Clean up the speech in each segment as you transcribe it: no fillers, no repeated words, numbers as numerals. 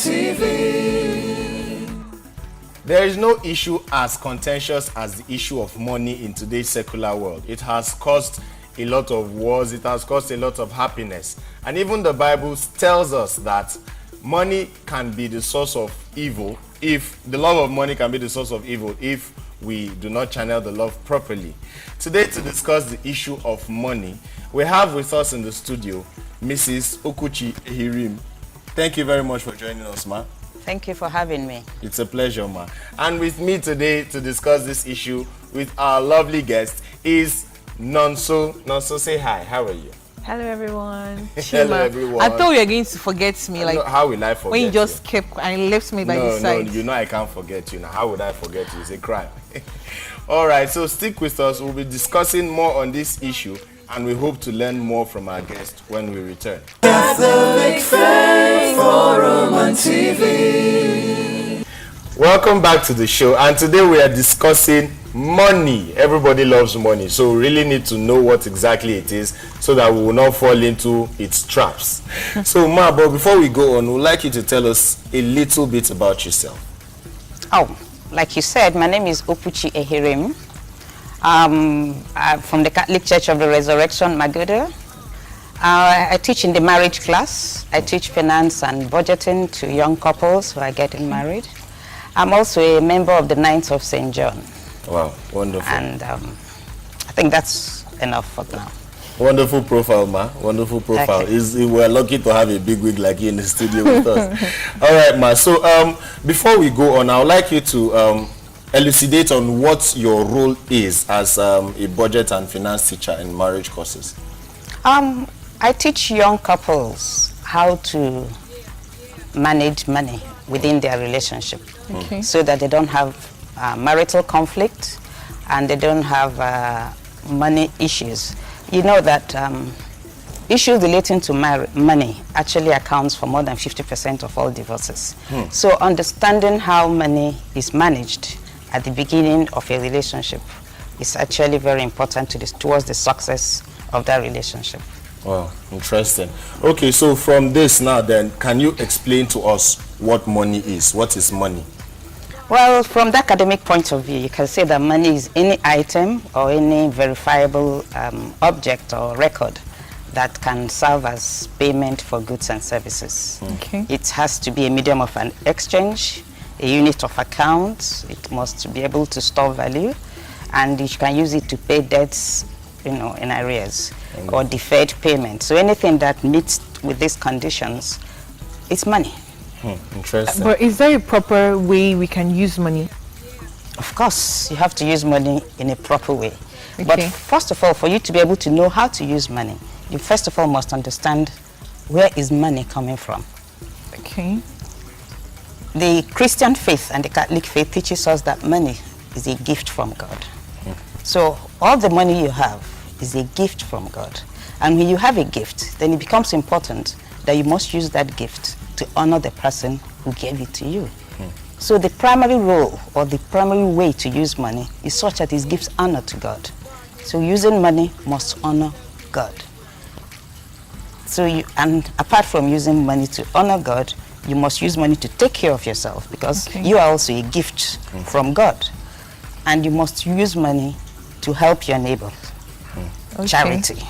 TV. There is no issue as contentious as the issue of money in today's secular world. It has caused a lot of wars, it has caused a lot of happiness. And even the Bible tells us that money can be the source of evil, if the love of money can be the source of evil if we do not channel the love properly. Today, to discuss the issue of money, we have with us in the studio Mrs. Okuchi Ehirim. Thank you very much for joining us, ma. Thank you for having me. It's a pleasure, ma. And with me today to discuss this issue with our lovely guest is Nonso. Nonso, say hi. How are you? Hello, everyone. Hello, everyone. I thought you were going to forget me. Like, how will I forget when you just you? kept and left me by the side? No, you know I can't forget you. Now, how would I forget you? It's a crime. All right, so stick with us. We'll be discussing more on this issue, and we hope to learn more from our guest when we return. Catholic Faith Forum on TV. Welcome back to the show, and today we are discussing money. Everybody loves money, so we really need to know what exactly it is so that we will not fall into its traps. So, Ma, but before we go on, we'd like you to tell us a little bit about yourself. Oh, like you said, my name is Okuchi Ehirim. I'm from the Catholic Church of the Resurrection, Magodo. I teach in the marriage class. I teach finance and budgeting to young couples who are getting married. I'm also a member of the Knights of St. John. Wow, wonderful. And I think that's enough for now. Wonderful profile, ma. Wonderful profile. Okay. We're lucky to have a big wig like you in the studio with us. All right, ma. So before we go on, I would like you to elucidate on what your role is as a budget and finance teacher in marriage courses. I teach young couples how to manage money within their relationship, so that they don't have marital conflict and they don't have money issues. You know that issues relating to money actually accounts for more than 50% of all divorces. So understanding how money is managed at the beginning of a relationship is actually very important towards the success of that relationship. Wow, interesting. Okay, so from this now then, can you explain to us what money is? What is money? Well, from the academic point of view, you can say that money is any item or any verifiable object or record that can serve as payment for goods and services. Okay. It has to be a medium of an exchange, a unit of account. It must be able to store value, and you can use it to pay debts, in arrears or deferred payment. So anything that meets with these conditions, it's money. Interesting. But is there a proper way we can use money? Of course, you have to use money in a proper way. Okay. But first of all, for you to be able to know how to use money, you first of all must understand where is money coming from. Okay. The Christian faith and the Catholic faith teaches us that money is a gift from God. So all the money you have is a gift from God. And when you have a gift, then it becomes important that you must use that gift to honor the person who gave it to you. So the primary role or the primary way to use money is such that it gives honor to God. So using money must honor God. And apart from using money to honor God, you must use money to take care of yourself, because you are also a gift from God. And you must use money to help your neighbor. Charity.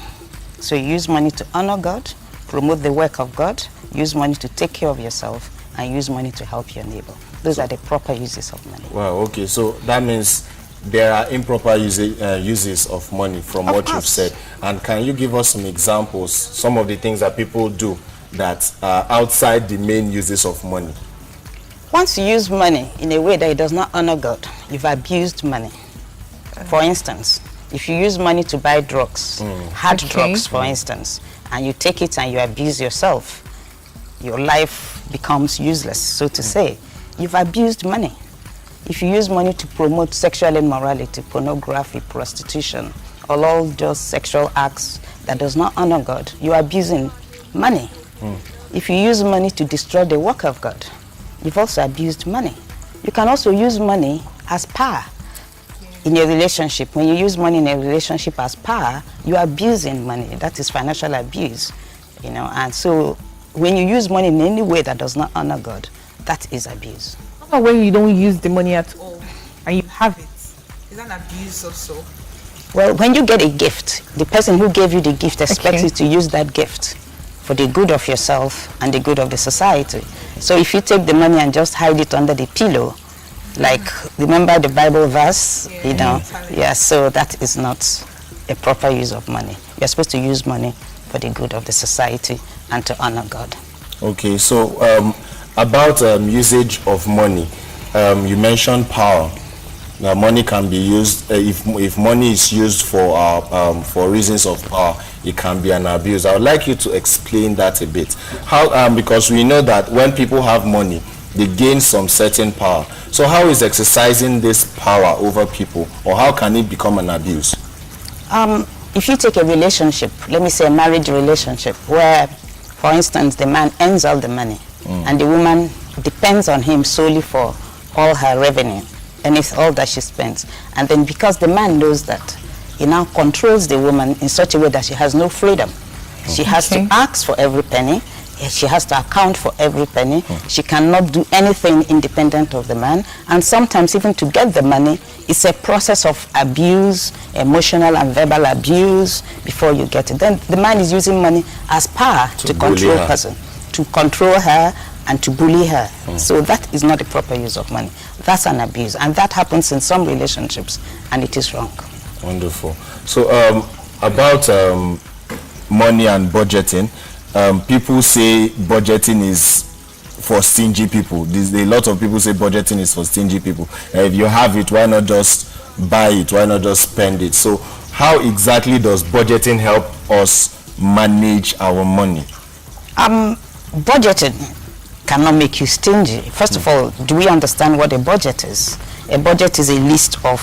So you use money to honor God, promote the work of God, use money to take care of yourself, and use money to help your neighbor. Those are the proper uses of money. Wow, okay, so that means there are improper uses of money from what you've said. And can you give us some examples, some of the things that people do that are outside the main uses of money? Once you use money in a way that it does not honor God, you've abused money. For instance, if you use money to buy drugs, hard drugs for instance, and you take it and you abuse yourself, your life becomes useless, so to say. You've abused money. If you use money to promote sexual immorality, pornography, prostitution, or all those sexual acts that does not honor God, you're abusing money. If you use money to destroy the work of God, you've also abused money. You can also use money as power in a relationship. When you use money in a relationship as power, you're abusing money. That is financial abuse, And so when you use money in any way that does not honor God, that is abuse. How about when you don't use the money at all and you have it? Is that an abuse also? Well, when you get a gift, the person who gave you the gift expects you to use that gift for the good of yourself and the good of the society. So if you take the money and just hide it under the pillow, like, remember the Bible verse, you know? Yeah, so that is not a proper use of money. You're supposed to use money for the good of the society and to honor God. Okay, so about usage of money, you mentioned power. Now, money can be used, if money is used for reasons of power, it can be an abuse. I would like you to explain that a bit. How, because we know that when people have money, they gain some certain power. So how is exercising this power over people, or how can it become an abuse? If you take a relationship, let me say a marriage relationship, where, for instance, the man earns all the money, and the woman depends on him solely for all her revenue, and it's all that she spends. And then because the man knows that, he now controls the woman in such a way that she has no freedom. She has to ask for every penny. She has to account for every penny. She cannot do anything independent of the man. And sometimes even to get the money, it's a process of abuse, emotional and verbal abuse before you get it. Then the man is using money as power to control a person, to control her and to bully her. So that is not the proper use of money. That's an abuse. And that happens in some relationships, and it is wrong. Wonderful. So about money and budgeting, people say budgeting is for stingy people. A lot of people say budgeting is for stingy people. If you have it, why not just buy it? Why not just spend it? So how exactly does budgeting help us manage our money? Budgeting cannot make you stingy. First of all, do we understand what a budget is? A budget is a list of,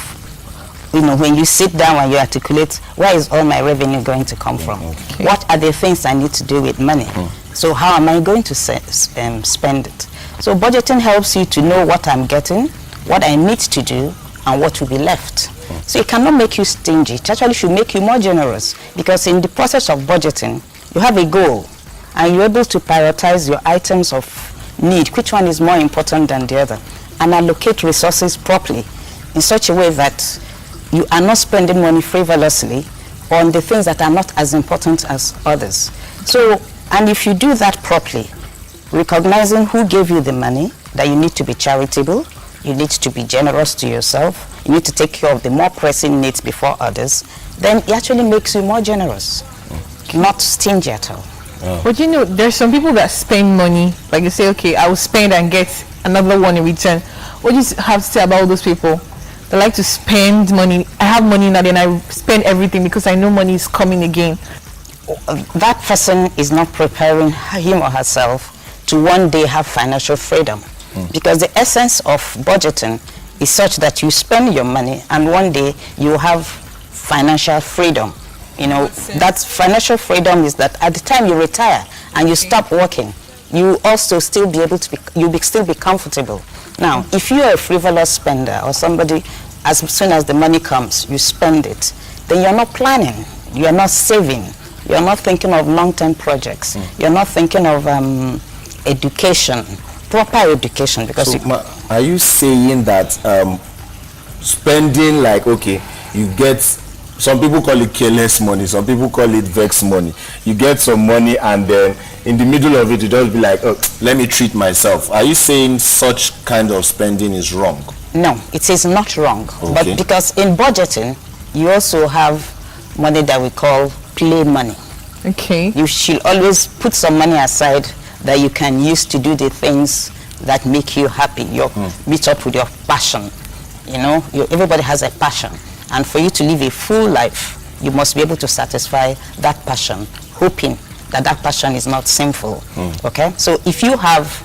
you know, when you sit down and you articulate, where is all my revenue going to come from? What are the things I need to do with money? So how am I going to spend it? So budgeting helps you to know what I'm getting, what I need to do, and what will be left. So it cannot make you stingy. It actually should make you more generous, because in the process of budgeting, you have a goal, and you're able to prioritize your items of need, which one is more important than the other, and allocate resources properly in such a way that you are not spending money frivolously on the things that are not as important as others. So, and if you do that properly, recognizing who gave you the money, that you need to be charitable, you need to be generous to yourself, you need to take care of the more pressing needs before others, then it actually makes you more generous, not stingy at all. But you know, there's some people that spend money, like you say, okay, I will spend and get another one in return. What do you have to say about all those people? They like to spend money. I have money now, then I spend everything because I know money is coming again. That person is not preparing him or herself to one day have financial freedom. Because the essence of budgeting is such that you spend your money and one day you have financial freedom. You know, that financial freedom is that at the time you retire and you stop working, you also still be able to be, still be comfortable. Now, if you are a frivolous spender or somebody, as soon as the money comes, you spend it, then you're not planning, you're not saving, you're not thinking of long-term projects, you're not thinking of education, proper education. Because so are you saying that spending, like, okay, you get, some people call it careless money, some people call it vex money. You get some money and then in the middle of it, you just be like, oh, let me treat myself. Are you saying such kind of spending is wrong? No, it is not wrong. But because in budgeting, you also have money that we call play money. Okay. You should always put some money aside that you can use to do the things that make you happy. You meet up with your passion. You know, everybody has a passion. And for you to live a full life, you must be able to satisfy that passion, hoping that that passion is not sinful. Okay? So if you have,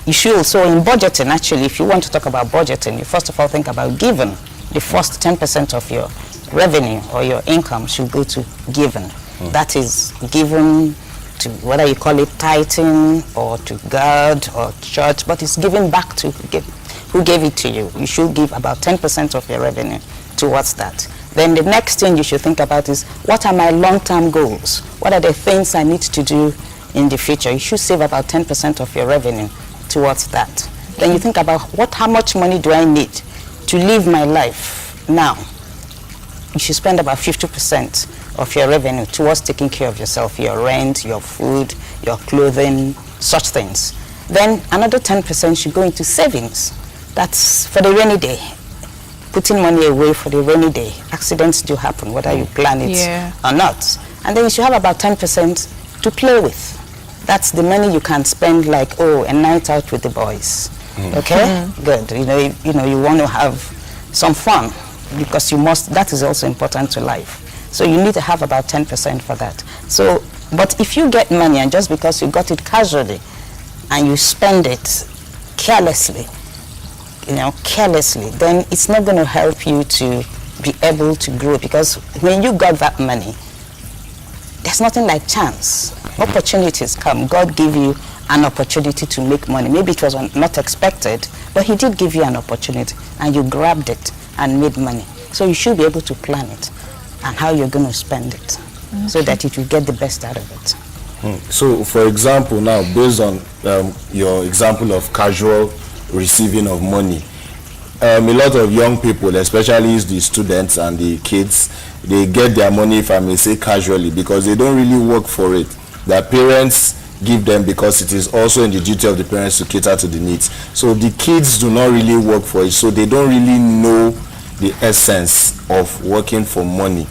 you should also, in budgeting, actually, if you want to talk about budgeting, you first of all think about giving. The first 10% of your revenue or your income should go to giving. That is given to, whether you call it tithing or to God or church, but it's given back to who gave it to you. You should give about 10% of your revenue towards that. Then the next thing you should think about is, what are my long-term goals? What are the things I need to do in the future? You should save about 10% of your revenue towards that. Then you think about how much money do I need to live my life now? You should spend about 50% of your revenue towards taking care of yourself, your rent, your food, your clothing, such things. Then another 10% should go into savings. That's for the rainy day. Putting money away for the rainy day. Accidents do happen, whether you plan it or not. And then you should have about 10% to play with. That's the money you can spend, like, a night out with the boys. Okay? Good. You want to have some fun, because you must. That is also important to life. So you need to have about 10% for that. So, but if you get money and just because you got it casually and you spend it carelessly, then it's not going to help you to be able to grow, because when you got that money, there's nothing like chance. Opportunities come. God gave you an opportunity to make money. Maybe it was not expected, but he did give you an opportunity and you grabbed it and made money. So you should be able to plan it and how you're going to spend it, so that you will get the best out of it. So, for example, now, based on your example of casual receiving of money, a lot of young people, especially the students and the kids, they get their money, if I may say, casually, because they don't really work for it. Their parents give them, because it is also in the duty of the parents to cater to the needs. So the kids do not really work for it, so they don't really know the essence of working for money.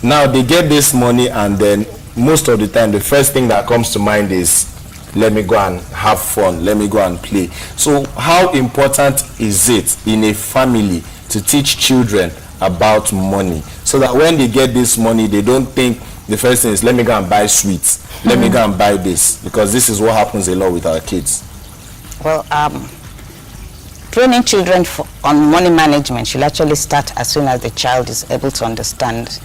Now they get this money, and then most of the time the first thing that comes to mind is, let me go and have fun, let me go and play. So how important is it in a family to teach children about money, so that when they get this money, they don't think the first thing is, let me go and buy sweets, let me go and buy this, because this is what happens a lot with our kids. Well, training children on money management should actually start as soon as the child is able to understand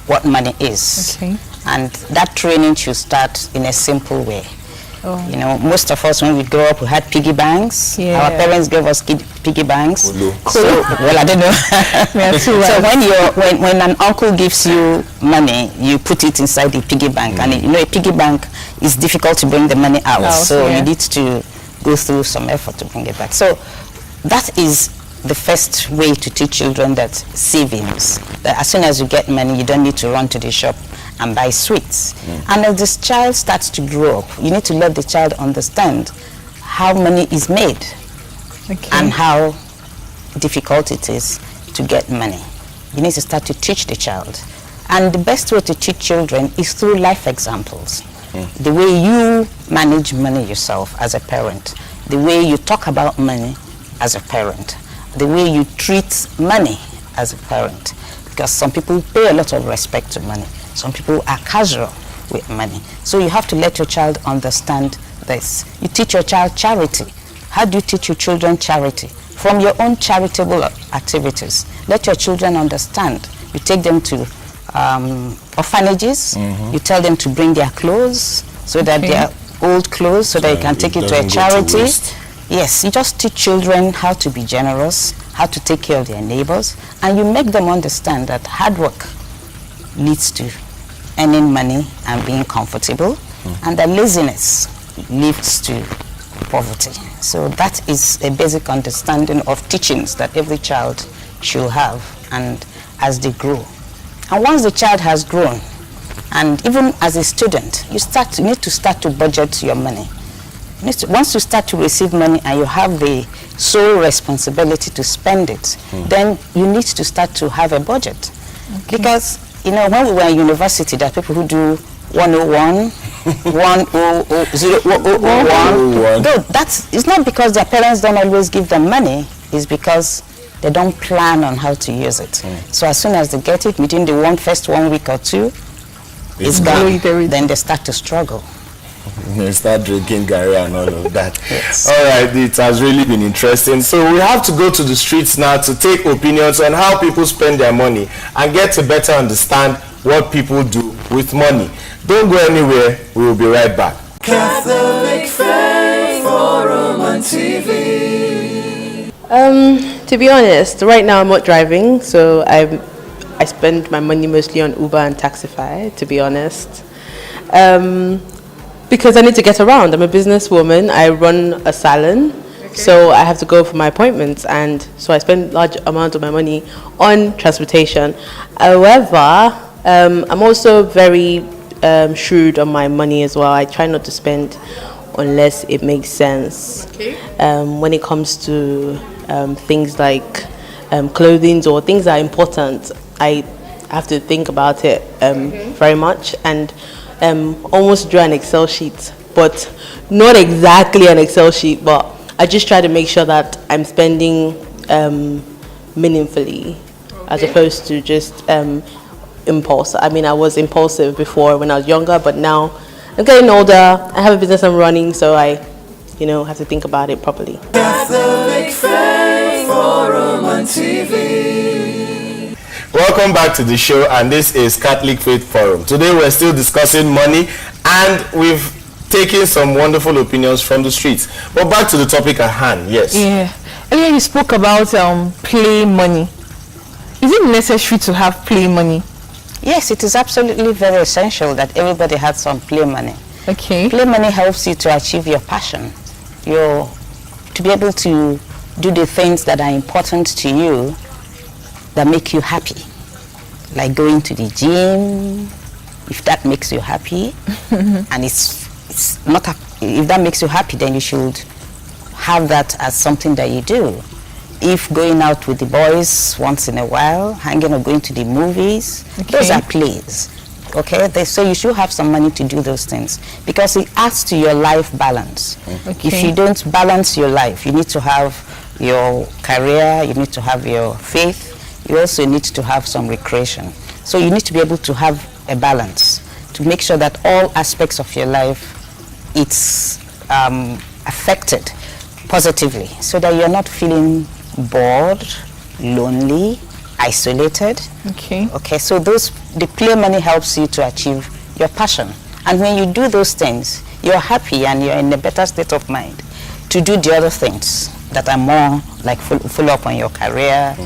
what money is. Okay. And that training should start in a simple way. Most of us, when we grow up, we had piggy banks. Our parents gave us piggy banks. So, well, I don't know. So when an uncle gives you money, you put it inside the piggy bank, and a piggy bank is difficult to bring the money out. So you need to go through some effort to bring it back. So that is the first way to teach children that savings, that as soon as you get money, you don't need to run to the shop and buy sweets. And as this child starts to grow up, you need to let the child understand how money is made and how difficult it is to get money. You need to start to teach the child. And the best way to teach children is through life examples. The way you manage money yourself as a parent, the way you talk about money as a parent, the way you treat money as a parent. Because some people pay a lot of respect to money. Some people are casual with money. So you have to let your child understand this. You teach your child charity. How do you teach your children charity? From your own charitable activities. Let your children understand. You take them to orphanages. You tell them to bring their clothes, so that their old clothes, so that you can take it to a charity. Yes, you just teach children how to be generous, how to take care of their neighbors, and you make them understand that hard work leads to earning money and being comfortable, and that laziness leads to poverty. So that is a basic understanding of teachings that every child should have, and as they grow. And once the child has grown, and even as a student, you need to start to budget your money. Once you start to receive money and you have the sole responsibility to spend it, then you need to start to have a budget. Because, when we were in university, there are people who do 101, 100, it's not because their parents don't always give them money, it's because they don't plan on how to use it. So as soon as they get it, within the first 1 week or two, it's gone. Then they start to struggle. You start drinking Gary and all of that. Yes. All right, it has really been interesting. So we have to go to the streets now to take opinions on how people spend their money and get to better understand what people do with money. Don't go anywhere. We will be right back. Catholic Faith Forum on TV. To be honest, right now I'm not driving, so I spend my money mostly on Uber and Taxify, to be honest. Because I need to get around. I'm a businesswoman. I run a salon. So I have to go for my appointments, and so I spend large amount of my money on transportation. However, I'm also very shrewd on my money as well. I try not to spend unless it makes sense. When it comes to things like clothing or things that are important, I have to think about it very much, and almost draw an Excel sheet, but not exactly an Excel sheet, but I just try to make sure that I'm spending meaningfully, as opposed to just impulse. I mean, I was impulsive before when I was younger, but now I'm getting older. I have a business I'm running, so I, have to think about it properly. Catholic Faith Forum on TV. Welcome back to the show, and this is Catholic Faith Forum. Today we're still discussing money, and we've taken some wonderful opinions from the streets. But back to the topic at hand. Yes. Yeah. Earlier you spoke about play money. Is it necessary to have play money? Yes, it is absolutely very essential that everybody has some play money. Okay. Play money helps you to achieve your passion, to be able to do the things that are important to you, that make you happy, like going to the gym, if that makes you happy. And it's not if that makes you happy, then you should have that as something that you do. If going out with the boys once in a while, hanging or going to the movies, those are plays. Okay, so you should have some money to do those things, because it adds to your life balance. If you don't balance your life, you need to have your career, you need to have your faith, you also need to have some recreation. So you need to be able to have a balance to make sure that all aspects of your life it's affected positively, so that you're not feeling bored, lonely, isolated. Okay, so the play money helps you to achieve your passion, and when you do those things, you're happy and you're in a better state of mind to do the other things that are more like follow up on your career,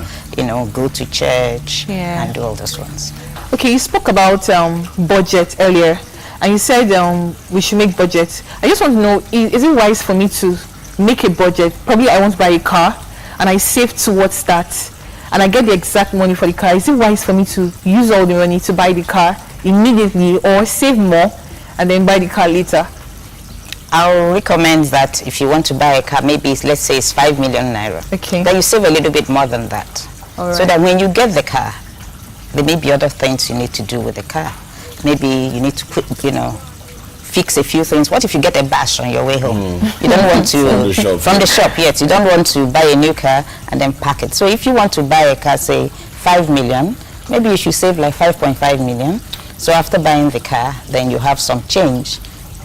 go to church and do all those ones. Okay, you spoke about budget earlier, and you said we should make budgets. I just want to know, is it wise for me to make a budget? Probably I want to buy a car, and I save towards that, and I get the exact money for the car. Is it wise for me to use all the money to buy the car immediately, or save more and then buy the car later? I'll recommend that if you want to buy a car, maybe let's say it's 5 million naira. Okay. Then you save a little bit more than that. So that when you get the car, there may be other things you need to do with the car. Maybe you need to put, fix a few things. What if you get a bash on your way home? You don't want to from the shop. Yes, you don't want to buy a new car and then pack it. So if you want to buy a car, say 5 million, maybe you should save like 5.5 million. So after buying the car, then you have some change,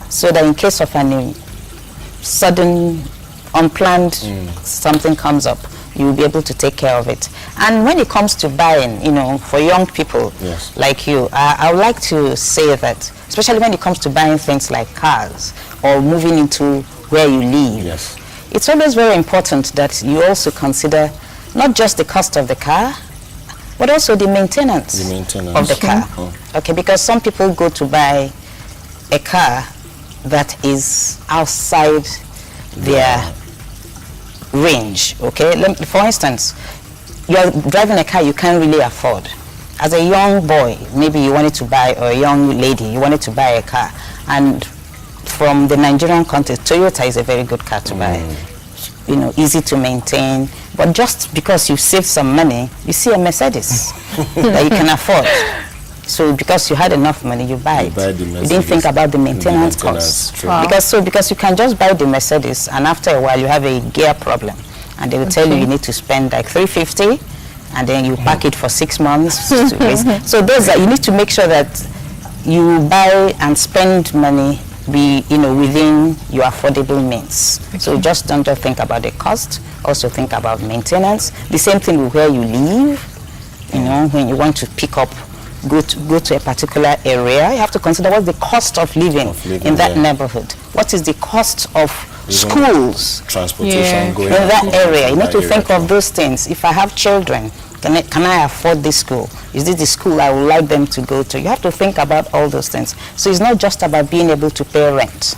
so that in case of any sudden unplanned something comes up, you will be able to take care of it. And when it comes to buying, for young people like you, I would like to say that, especially when it comes to buying things like cars or moving into where you live, it's always very important that you also consider not just the cost of the car, but also the maintenance of the car. Okay, because some people go to buy a car that is outside their range. Okay, for instance, you're driving a car you can't really afford. As a young boy, maybe you wanted to buy, or a young lady, you wanted to buy a car, and from the Nigerian context, Toyota is a very good car to buy. Easy to maintain, but just because you saved some money, you see a Mercedes that you can afford. So because you had enough money, you buy it. You didn't think about the maintenance costs. Because you can just buy the Mercedes, and after a while you have a gear problem, and they will tell you need to spend like 350, and then you pack it for 6 months. So you need to make sure that you buy and spend money within your affordable means. So just don't just think about the cost, also think about maintenance. The same thing with where you live. When you want to pick up, go to a particular area, you have to consider what's the cost of living in that neighborhood. What is the cost of schools, transportation going in that area? You need to think of those things. If I have children, can I afford this school? Is this the school I would like them to go to? You have to think about all those things. So it's not just about being able to pay rent.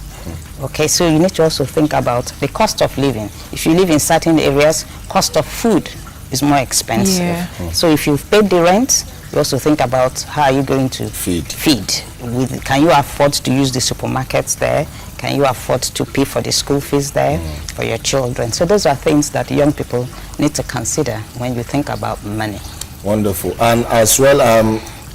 Okay, so you need to also think about the cost of living. If you live in certain areas, cost of food is more expensive. Yeah. So if you've paid the rent, you also think about how are you going to Feed. Can you afford to use the supermarkets there? Can you afford to pay for the school fees there for your children? So those are things that young people need to consider when you think about money. Wonderful. And as well,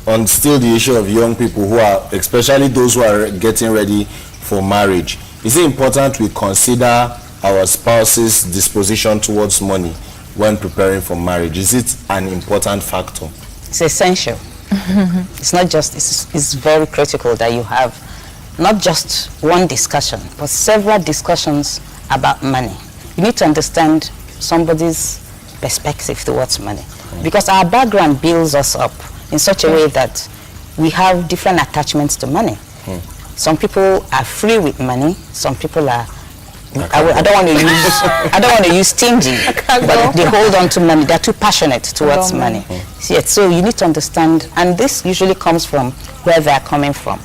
on still the issue of young people who are, especially those who are getting ready for marriage, is it important we consider our spouse's disposition towards money when preparing for marriage? Is it an important factor? It's essential. It's not just, it's very critical that you have not just one discussion, but several discussions about money. You need to understand somebody's perspective towards money. Because our background builds us up in such a way that we have different attachments to money. Some people are free with money. Some people are, I don't want to use stingy, but they hold on to money. They're too passionate towards money. Yes, so you need to understand, and this usually comes from where they're coming from.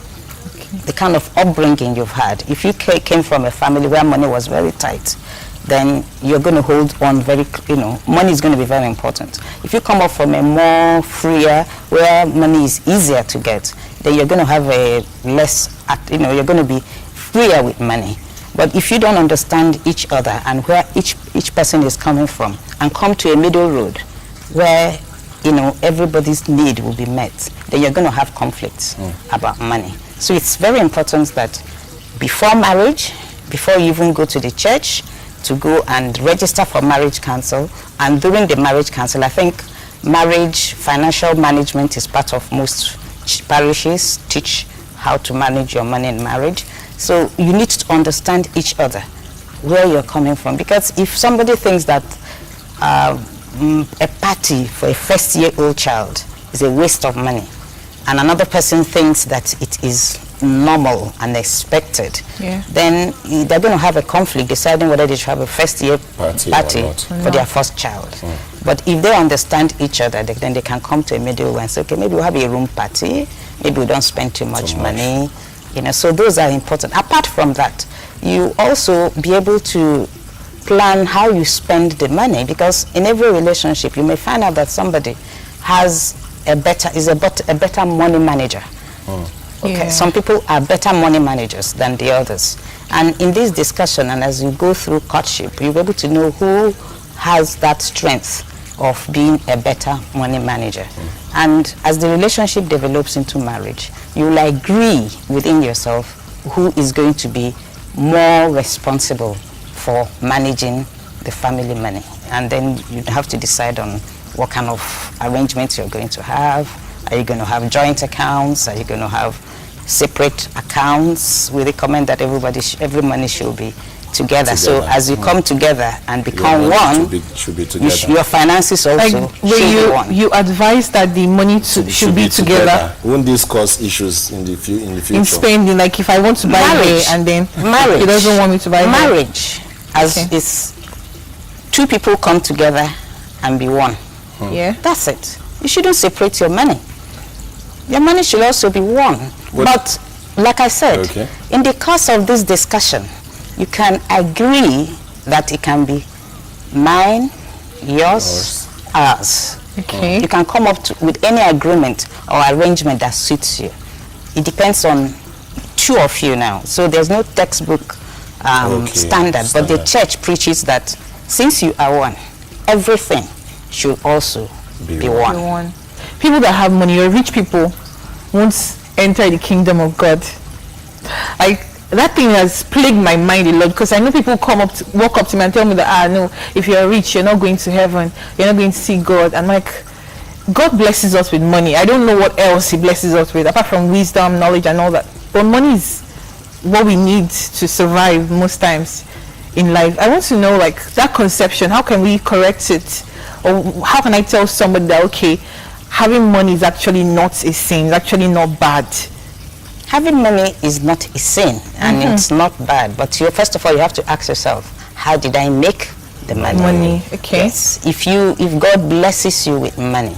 The kind of upbringing you've had. If you came from a family where money was very tight, then you're going to hold on very, money is going to be very important. If you come up from a more freer, where money is easier to get, then you're going to have a less, you're going to be freer with money. But if you don't understand each other and where each person is coming from, and come to a middle road where, everybody's need will be met, then you're going to have conflicts about money. So it's very important that before marriage, before you even go to the church, to go and register for marriage council, and during the marriage council, I think marriage financial management is part of most parishes, teach how to manage your money in marriage. So you need to understand each other, where you're coming from, because if somebody thinks that a party for a first-year-old child is a waste of money, and another person thinks that it is normal and expected, then they're going to have a conflict deciding whether they should have a first-year party for their first child. But if they understand each other, then they can come to a middle and say, okay, maybe we'll have a room party, maybe we don't spend too much money, so those are important. Apart from that, you also be able to plan how you spend the money, because in every relationship you may find out that somebody has a better money manager. Okay, some people are better money managers than the others. And in this discussion, and as you go through courtship, you'll be able to know who has that strength of being a better money manager. And as the relationship develops into marriage, you will agree within yourself who is going to be more responsible for managing the family money. And then you have to decide on what kind of arrangements you're going to have. Are you going to have joint accounts? Are you going to have separate accounts? We recommend that every money should be together. So as you come together and become one, should be together. Your finances also should be one. You advise that the money should be together. Won't this cause issues in the future? In spending, like if I want to buy marriage, and then marriage, he doesn't want me to buy marriage, as is two people come together and be one. Yeah, that's it. You shouldn't separate your money. Your money should also be one. But like I said, in the course of this discussion, you can agree that it can be mine, yours, ours. Okay. You can come up with any agreement or arrangement that suits you. It depends on two of you now. So there's no textbook standard, but the church preaches that since you are one, everything should also be one. People that have money, or rich people, won't enter the kingdom of God. That thing has plagued my mind a lot, because I know people walk up to me and tell me that, no, if you're rich, you're not going to heaven, you're not going to see God. I'm like, God blesses us with money. I don't know what else he blesses us with, apart from wisdom, knowledge, and all that. But money is what we need to survive most times in life. I want to know, that conception, how can we correct it? Or how can I tell somebody that, okay, having money is actually not a sin, it's actually not bad? Having money is not a sin, and it's not bad. But first of all, you have to ask yourself, how did I make the money? Okay. Yes. If God blesses you with money,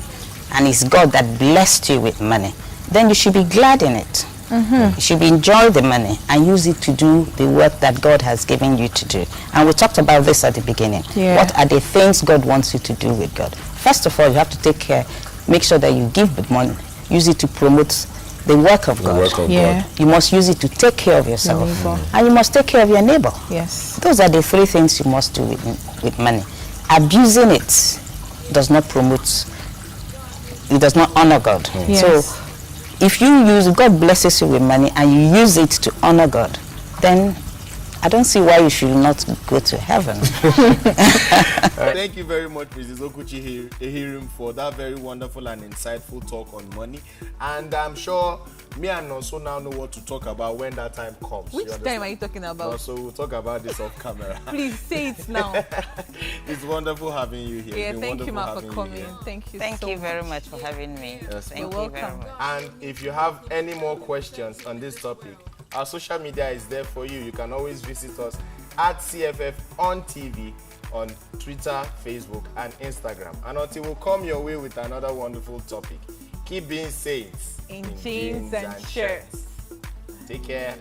and it's God that blessed you with money, then you should be glad in it. You should enjoy the money and use it to do the work that God has given you to do. And we talked about this at the beginning. Yeah. What are the things God wants you to do with God? First of all, you have to take care, make sure that you give the money, use it to promote the work of God. Work of Yeah. God. You must use it to take care of yourself. Neighbor. And you must take care of your neighbor. Yes. Those are the three things you must do with money. Abusing it does not promote, it does not honor God. Yes. So if God blesses you with money and you use it to honor God, then I don't see why you should not go to heaven. Thank you very much, Mrs. Okuchi Ehirim, for that very wonderful and insightful talk on money. And I'm sure me and also now know what to talk about when that time comes. Which time are you talking about? So we'll talk about this off camera. Please say it now. It's wonderful having you here. Yeah, It's been thank you, wonderful Ma, for having coming. here. Thank you. Thank so you very much for having me. Yes, Thank You're you very welcome. much. And if you have any more questions on this topic, our social media is there for you. You can always visit us at CFF on TV on Twitter, Facebook, and Instagram. And until we come your way with another wonderful topic, keep being saints In jeans and shirts. Take care.